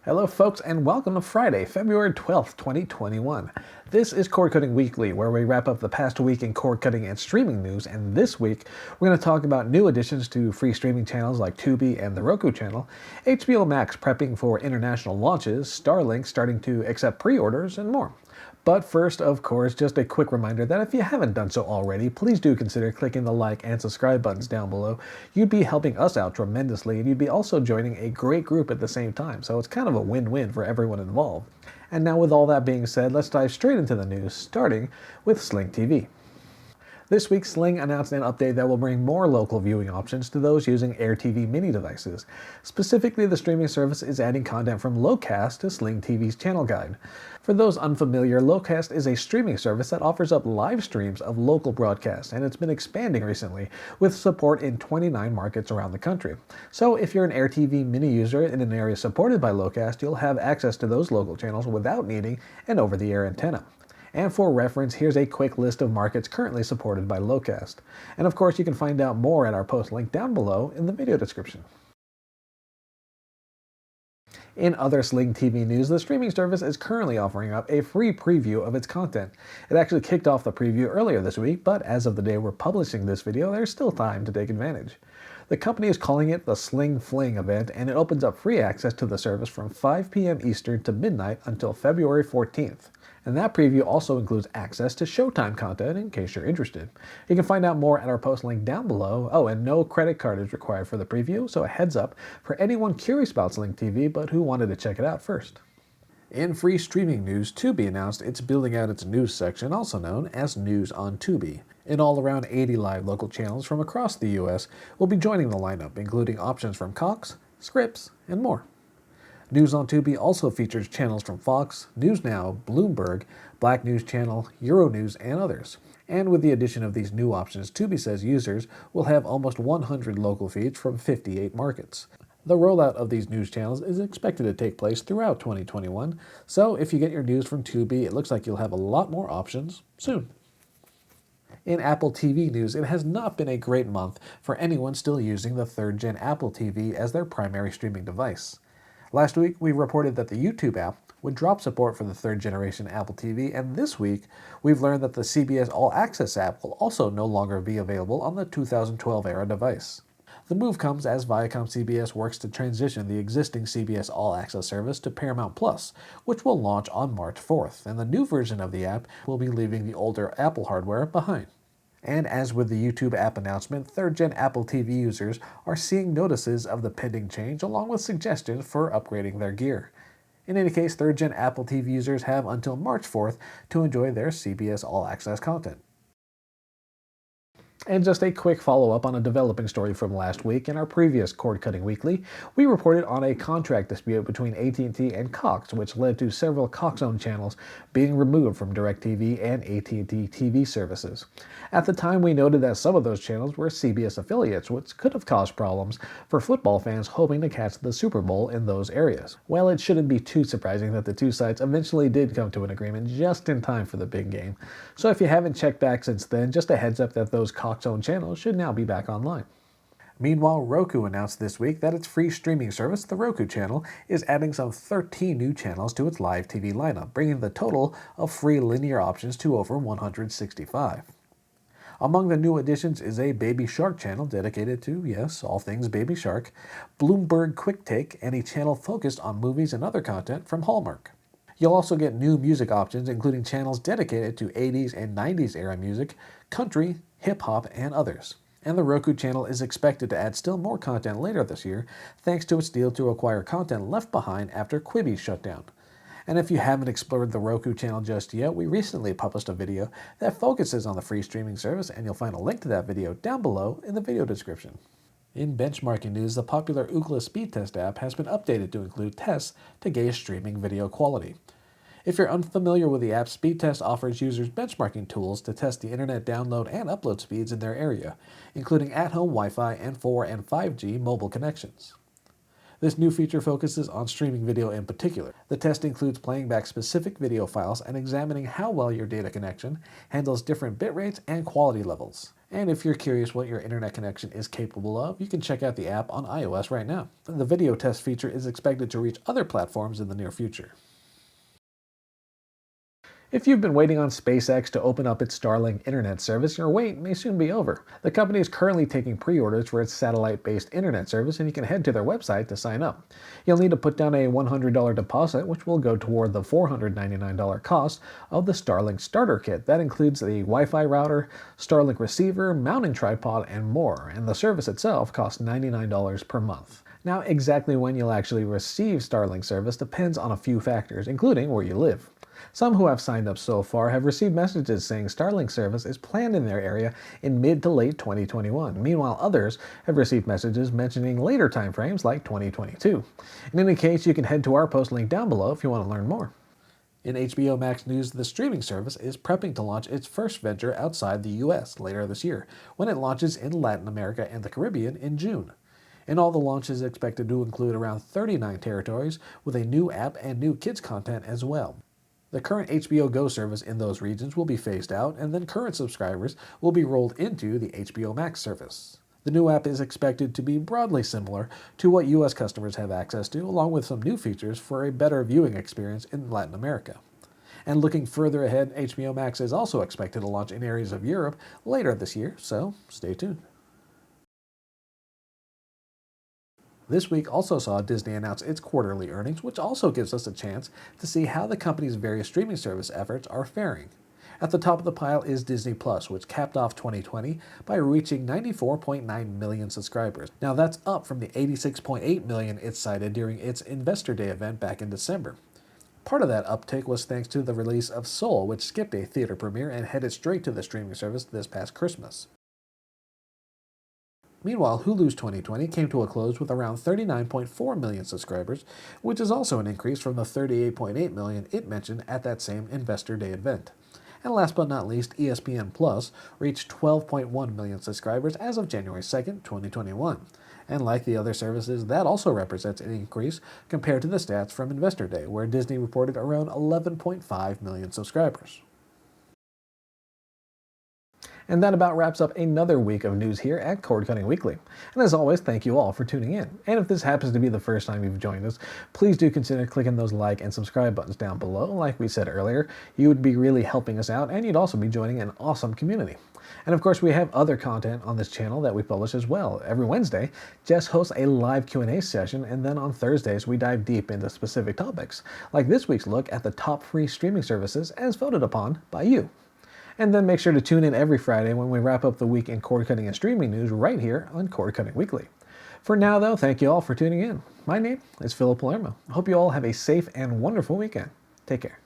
Hello folks and welcome to Friday, February 12th, 2021. This is Cord Cutting Weekly, where we wrap up the past week in cord cutting and streaming news, and this week we're going to talk about new additions to free streaming channels like Tubi and the Roku channel, HBO Max prepping for international launches, Starlink starting to accept pre-orders, and more. But first, of course, just a quick reminder that if you haven't done so already, please do consider clicking the like and subscribe buttons down below. You'd be helping us out tremendously, and you'd be also joining a great group at the same time, so it's kind of a win-win for everyone involved. And now with all that being said, let's dive straight into the news, starting with Sling TV. This week, Sling announced an update that will bring more local viewing options to those using AirTV mini devices. Specifically, the streaming service is adding content from Locast to Sling TV's channel guide. For those unfamiliar, Locast is a streaming service that offers up live streams of local broadcasts, and it's been expanding recently, with support in 29 markets around the country. So if you're an AirTV mini user in an area supported by Locast, you'll have access to those local channels without needing an over-the-air antenna. And for reference, here's a quick list of markets currently supported by Locast. And of course, you can find out more at our post link down below in the video description. In other Sling TV news, the streaming service is currently offering up a free preview of its content. It actually kicked off the preview earlier this week, but as of the day we're publishing this video, there's still time to take advantage. The company is calling it the Sling Fling event, and it opens up free access to the service from 5 p.m. Eastern to midnight until February 14th. And that preview also includes access to Showtime content in case you're interested. You can find out more at our post link down below. Oh, and no credit card is required for the preview, so a heads up for anyone curious about Sling TV but who wanted to check it out first. In free streaming news, Tubi announced it's building out its news section, also known as News on Tubi. And all around 80 live local channels from across the US will be joining the lineup, including options from Cox, Scripps, and more. News on Tubi also features channels from Fox, News Now, Bloomberg, Black News Channel, Euronews, and others. And with the addition of these new options, Tubi says users will have almost 100 local feeds from 58 markets. The rollout of these news channels is expected to take place throughout 2021, so if you get your news from Tubi, it looks like you'll have a lot more options soon. In Apple TV news, it has not been a great month for anyone still using the 3rd-gen Apple TV as their primary streaming device. Last week, we reported that the YouTube app would drop support for the 3rd-generation Apple TV, and this week, we've learned that the CBS All Access app will also no longer be available on the 2012-era device. The move comes as Viacom CBS works to transition the existing CBS All Access service to Paramount Plus, which will launch on March 4th, and the new version of the app will be leaving the older Apple hardware behind. And as with the YouTube app announcement, 3rd-gen Apple TV users are seeing notices of the pending change along with suggestions for upgrading their gear. In any case, 3rd-gen Apple TV users have until March 4th to enjoy their CBS All Access content. And just a quick follow-up on a developing story from last week. In our previous Cord Cutting Weekly, we reported on a contract dispute between AT&T and Cox, which led to several Cox-owned channels being removed from DirecTV and AT&T TV services. At the time, we noted that some of those channels were CBS affiliates, which could have caused problems for football fans hoping to catch the Super Bowl in those areas. Well, it shouldn't be too surprising that the two sites eventually did come to an agreement just in time for the big game. So if you haven't checked back since then, just a heads up that those Cox-owned channels should now be back online. Meanwhile, Roku announced this week that its free streaming service, the Roku channel, is adding some 13 new channels to its live TV lineup, bringing the total of free linear options to over 165. Among the new additions is a Baby Shark channel dedicated to, yes, all things Baby Shark, Bloomberg Quick Take, and a channel focused on movies and other content from Hallmark. You'll also get new music options, including channels dedicated to 80s and 90s era music, country, hip-hop, and others. And the Roku channel is expected to add still more content later this year, thanks to its deal to acquire content left behind after Quibi's shut down. And if you haven't explored the Roku channel just yet, we recently published a video that focuses on the free streaming service, and you'll find a link to that video down below in the video description. In benchmarking news, the popular Ookla Speedtest app has been updated to include tests to gauge streaming video quality. If you're unfamiliar with the app, Speedtest offers users benchmarking tools to test the internet download and upload speeds in their area, including at-home Wi-Fi and 4 and 5G mobile connections. This new feature focuses on streaming video in particular. The test includes playing back specific video files and examining how well your data connection handles different bit rates and quality levels. And if you're curious what your internet connection is capable of, you can check out the app on iOS right now. The video test feature is expected to reach other platforms in the near future. If you've been waiting on SpaceX to open up its Starlink internet service, your wait may soon be over. The company is currently taking pre-orders for its satellite-based internet service, and you can head to their website to sign up. You'll need to put down a $100 deposit, which will go toward the $499 cost of the Starlink starter kit. That includes the Wi-Fi router, Starlink receiver, mounting tripod, and more, and the service itself costs $99 per month. Now, exactly when you'll actually receive Starlink service depends on a few factors, including where you live. Some who have signed up so far have received messages saying Starlink service is planned in their area in mid to late 2021. Meanwhile, others have received messages mentioning later timeframes like 2022. In any case, you can head to our post link down below if you want to learn more. In HBO Max news, the streaming service is prepping to launch its first venture outside the US later this year, when it launches in Latin America and the Caribbean in June. And all the launch is expected to include around 39 territories with a new app and new kids content as well. The current HBO Go service in those regions will be phased out, and then current subscribers will be rolled into the HBO Max service. The new app is expected to be broadly similar to what US customers have access to, along with some new features for a better viewing experience in Latin America. And looking further ahead, HBO Max is also expected to launch in areas of Europe later this year, so stay tuned. This week also saw Disney announce its quarterly earnings, which also gives us a chance to see how the company's various streaming service efforts are faring. At the top of the pile is Disney Plus, which capped off 2020 by reaching 94.9 million subscribers. Now that's up from the 86.8 million it cited during its Investor Day event back in December. Part of that uptick was thanks to the release of Soul, which skipped a theater premiere and headed straight to the streaming service this past Christmas. Meanwhile, Hulu's 2020 came to a close with around 39.4 million subscribers, which is also an increase from the 38.8 million it mentioned at that same Investor Day event. And last but not least, ESPN Plus reached 12.1 million subscribers as of January 2nd, 2021. And like the other services, that also represents an increase compared to the stats from Investor Day, where Disney reported around 11.5 million subscribers. And that about wraps up another week of news here at Cord Cutting Weekly. And as always, thank you all for tuning in. And if this happens to be the first time you've joined us, please do consider clicking those like and subscribe buttons down below. Like we said earlier, you would be really helping us out, and you'd also be joining an awesome community. And of course, we have other content on this channel that we publish as well. Every Wednesday, Jess hosts a live Q&A session, and then on Thursdays, we dive deep into specific topics, like this week's look at the top free streaming services as voted upon by you. And then make sure to tune in every Friday when we wrap up the week in cord cutting and streaming news right here on Cord Cutting Weekly. For now, though, thank you all for tuning in. My name is Philip Palermo. I hope you all have a safe and wonderful weekend. Take care.